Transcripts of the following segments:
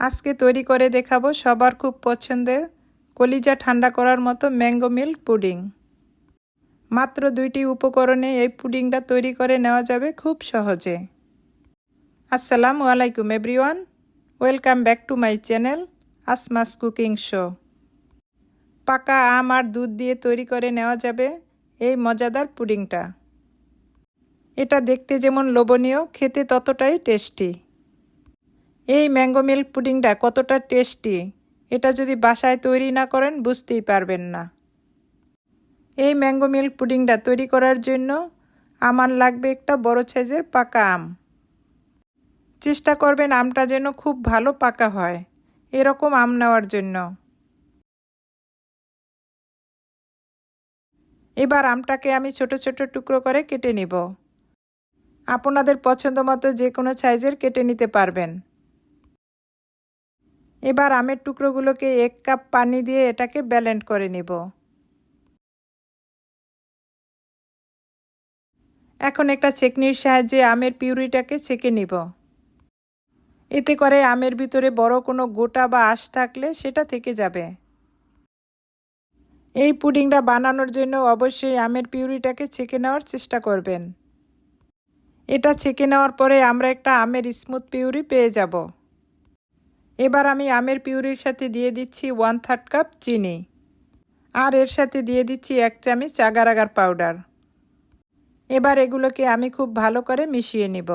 আজকে তৈরি করে দেখাবো সবার খুব পছন্দের কলিজা ঠান্ডা করার মতো ম্যাঙ্গো মিল্ক পুডিং। মাত্র 2টি উপকরণে এই পুডিংটা তৈরি করে নেওয়া যাবে খুব সহজে। আসসালামু আলাইকুম everyone, welcome back to my channel আসমাস cooking show. পাকা আম আর দুধ দিয়ে তৈরি করে নেওয়া যাবে এই মজাদার পুডিংটা। এটা দেখতে যেমন লোভনীয়, খেতে ততটাই টেস্টি। এই ম্যাঙ্গো মিল্ক পুডিংটা কতটা টেস্টি এটা যদি বাসায় তৈরি না করেন বুঝতেই পারবেন না। এই ম্যাঙ্গো মিল্ক পুডিংটা তৈরি করার জন্য আমার লাগবে একটা বড় সাইজের পাকা আম। চেষ্টা করবেন আমটা যেন খুব ভালো পাকা হয়, এরকম আম নেওয়ার জন্য। এবার আমটাকে আমি ছোট ছোট টুকরো করে কেটে নিব। আপনাদের পছন্দ মতো যে কোনো সাইজের কেটে নিতে পারবেন। এবার আমের টুকরোগুলোকে 1 কাপ পানি দিয়ে এটাকে ব্লেন্ড করে নিব। এখন একটা ছেঁকনির সাহায্যে আমের পিউরিটাকে ছেঁকে নিব। এতে করে আমের ভিতরে বড় কোনো গোটা বা আঁশ থাকলে সেটা থেকে যাবে। এই পুডিংটা বানানোর জন্য অবশ্যই আমের পিউরিটাকে ছেঁকে নেওয়ার চেষ্টা করবেন। এটা ছেঁকে নেওয়ার পরে আমরা একটা আমের স্মুথ পিউরি পেয়ে যাব। এবার আমি আমের পিউরির সাথে দিয়ে দিচ্ছি 1/3 কাপ চিনি, আর এর সাথে দিয়ে দিচ্ছি 1 চামচ আগার আগার পাউডার। এবার এগুলোকে আমি খুব ভালো করে মিশিয়ে নিব।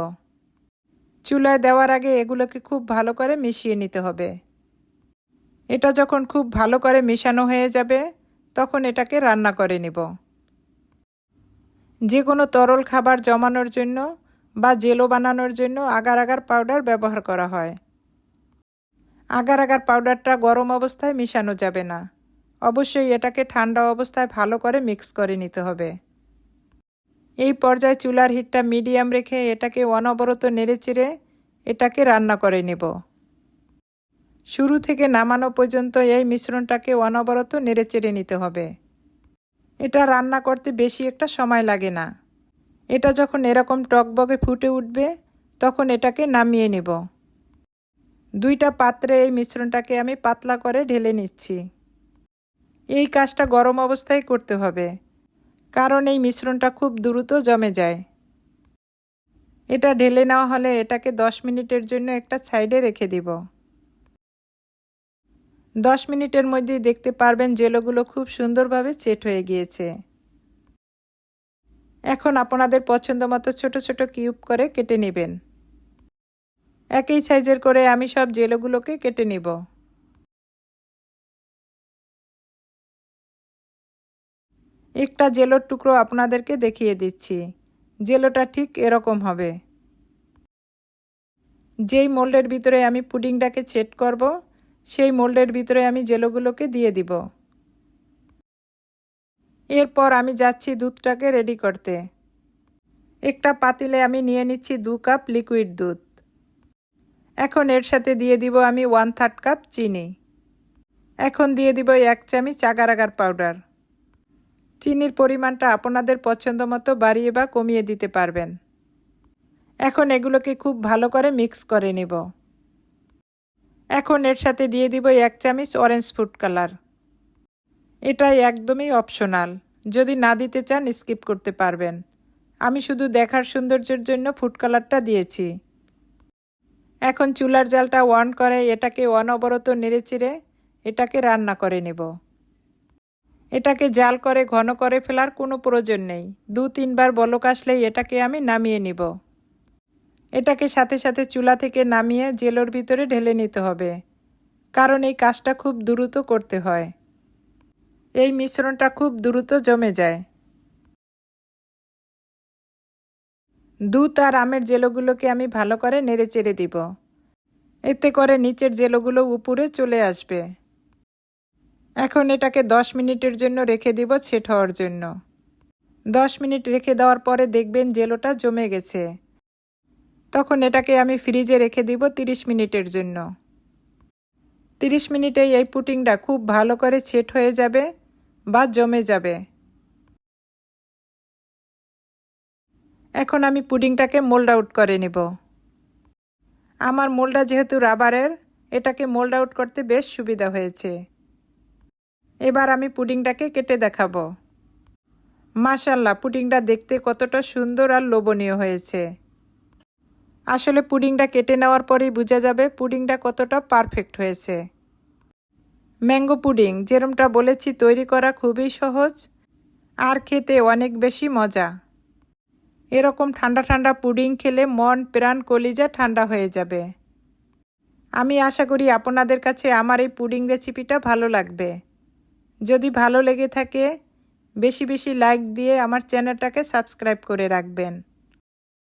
চুলায় দেওয়ার আগে এগুলোকে খুব ভালো করে মিশিয়ে নিতে হবে। এটা যখন খুব ভালো করে মেশানো হয়ে যাবে তখন এটাকে রান্না করে নিব। যে কোনো তরল খাবার জমানোর জন্য বা জেলো বানানোর জন্য আগার আগার পাউডার ব্যবহার করা হয়। আগার আগার পাউডারটা গরম অবস্থায় মিশানো যাবে না, অবশ্যই এটাকে ঠান্ডা অবস্থায় ভালো করে মিক্স করে নিতে হবে। এই পর্যায়ে চুলার হিটটা মিডিয়াম রেখে এটাকে অনবরত নেড়েচেড়ে এটাকে রান্না করে নেব। শুরু থেকে নামানো পর্যন্ত এই মিশ্রণটাকে অনবরত নেড়েচেড়ে নিতে হবে। এটা রান্না করতে বেশি একটা সময় লাগে না। এটা যখন এরকম টকবগে ফুটে উঠবে তখন এটাকে নামিয়ে নেব। 2টা পাত্রে এই মিশ্রণটাকে আমি পাতলা করে ঢেলে নিচ্ছি। এই কাজটা গরম অবস্থায় করতে হবে, কারণ এই মিশ্রণটা খুব দ্রুত জমে যায়। এটা ঢেলে নেওয়া হলে এটাকে 10 মিনিটের জন্য একটা সাইডে রেখে দিব। 10 মিনিটের মধ্যেই দেখতে পারবেন জেলোগুলো খুব সুন্দরভাবে সেট হয়ে গিয়েছে। এখন আপনাদের পছন্দ মতো ছোট ছোট কিউব করে কেটে নেবেন। একই সাইজের করে আমি সব জেলোগুলোকে কেটে নিব। একটা জেলোর টুকরো আপনাদেরকে দেখিয়ে দিচ্ছি। জেলোটা ঠিক এরকম হবে। যেই মোল্ডের ভিতরে আমি পুডিংটাকে সেট করব সেই মোল্ডের ভিতরে আমি জেলোগুলোকে দিয়ে দিব। এরপর আমি যাচ্ছি দুধটাকে রেডি করতে। একটা পাতিলে আমি নিয়ে নিচ্ছি 2 কাপ লিকুইড দুধ। এখন এর সাথে দিয়ে দিব আমি 1/3 কাপ চিনি। এখন দিয়ে দিব 1 চামচ আগার আগার পাউডার। চিনির পরিমাণটা আপনাদের পছন্দ মতো বাড়িয়ে বা কমিয়ে দিতে পারবেন। এখন এগুলোকে খুব ভালো করে মিক্স করে নেব। এখন এর সাথে দিয়ে দিব 1 চামচ অরেঞ্জ ফুড কালার। এটা একদমই অপশনাল, যদি না দিতে চান স্কিপ করতে পারবেন। আমি শুধু দেখার সৌন্দর্যের জন্য ফুড কালারটা দিয়েছি। এখন চুলার জালটা অন করে এটাকে অনবরত নেড়েচেড়ে এটাকে রান্না করে নেব। এটাকে জাল করে ঘন করে ফেলার কোনো প্রয়োজন নেই। 2-3 বার বলক আসলেই এটাকে আমি নামিয়ে নিব। এটাকে সাথে সাথে চুলা থেকে নামিয়ে জেলোর ভিতরে ঢেলে নিতে হবে, কারণ এই কাজটা খুব দ্রুত করতে হয়। এই মিশ্রণটা খুব দ্রুত জমে যায়। দুধ আর আমের জেলোগুলোকে আমি ভালো করে নেড়েচেড়ে দিব। এতে করে নিচের জেলোগুলো উপরে চলে আসবে। এখন এটাকে 10 মিনিটের জন্য রেখে দিব সেট হওয়ার জন্য। 10 মিনিট রেখে দেওয়ার পরে দেখবেন জেলোটা জমে গেছে। তখন এটাকে আমি ফ্রিজে রেখে দিব 30 মিনিটের জন্য। 30 মিনিটে এই পুডিংটা খুব ভালো করে সেট হয়ে যাবে বা জমে যাবে। এখন আমি পুডিংটাকে মোল্ড আউট করে নেব। আমার মোল্ডটা যেহেতু রাবারের, এটাকে মোল্ড আউট করতে বেশ সুবিধা হয়েছে। এবার আমি পুডিংটাকে কেটে দেখাবো। মাশাআল্লাহ, পুডিংটা দেখতে কতটা সুন্দর আর লোভনীয় হয়েছে। আসলে পুডিংটা কেটে নেওয়ার পরেই বোঝা যাবে পুডিংটা কতটা পারফেক্ট হয়েছে। ম্যাঙ্গো পুডিং যেরকমটা বলেছি তৈরি করা খুবই সহজ আর খেতে অনেক বেশি মজা। এরকম ঠান্ডা ঠান্ডা পুডিং খেলে মন প্রাণ কলিজা ঠান্ডা হয়ে যাবে। আমি আশা করি আপনাদের কাছে আমার এই পুডিং রেসিপিটা ভালো লাগবে। যদি ভালো লেগে থাকে বেশি বেশি লাইক দিয়ে আমার চ্যানেলটাকে সাবস্ক্রাইব করে রাখবেন।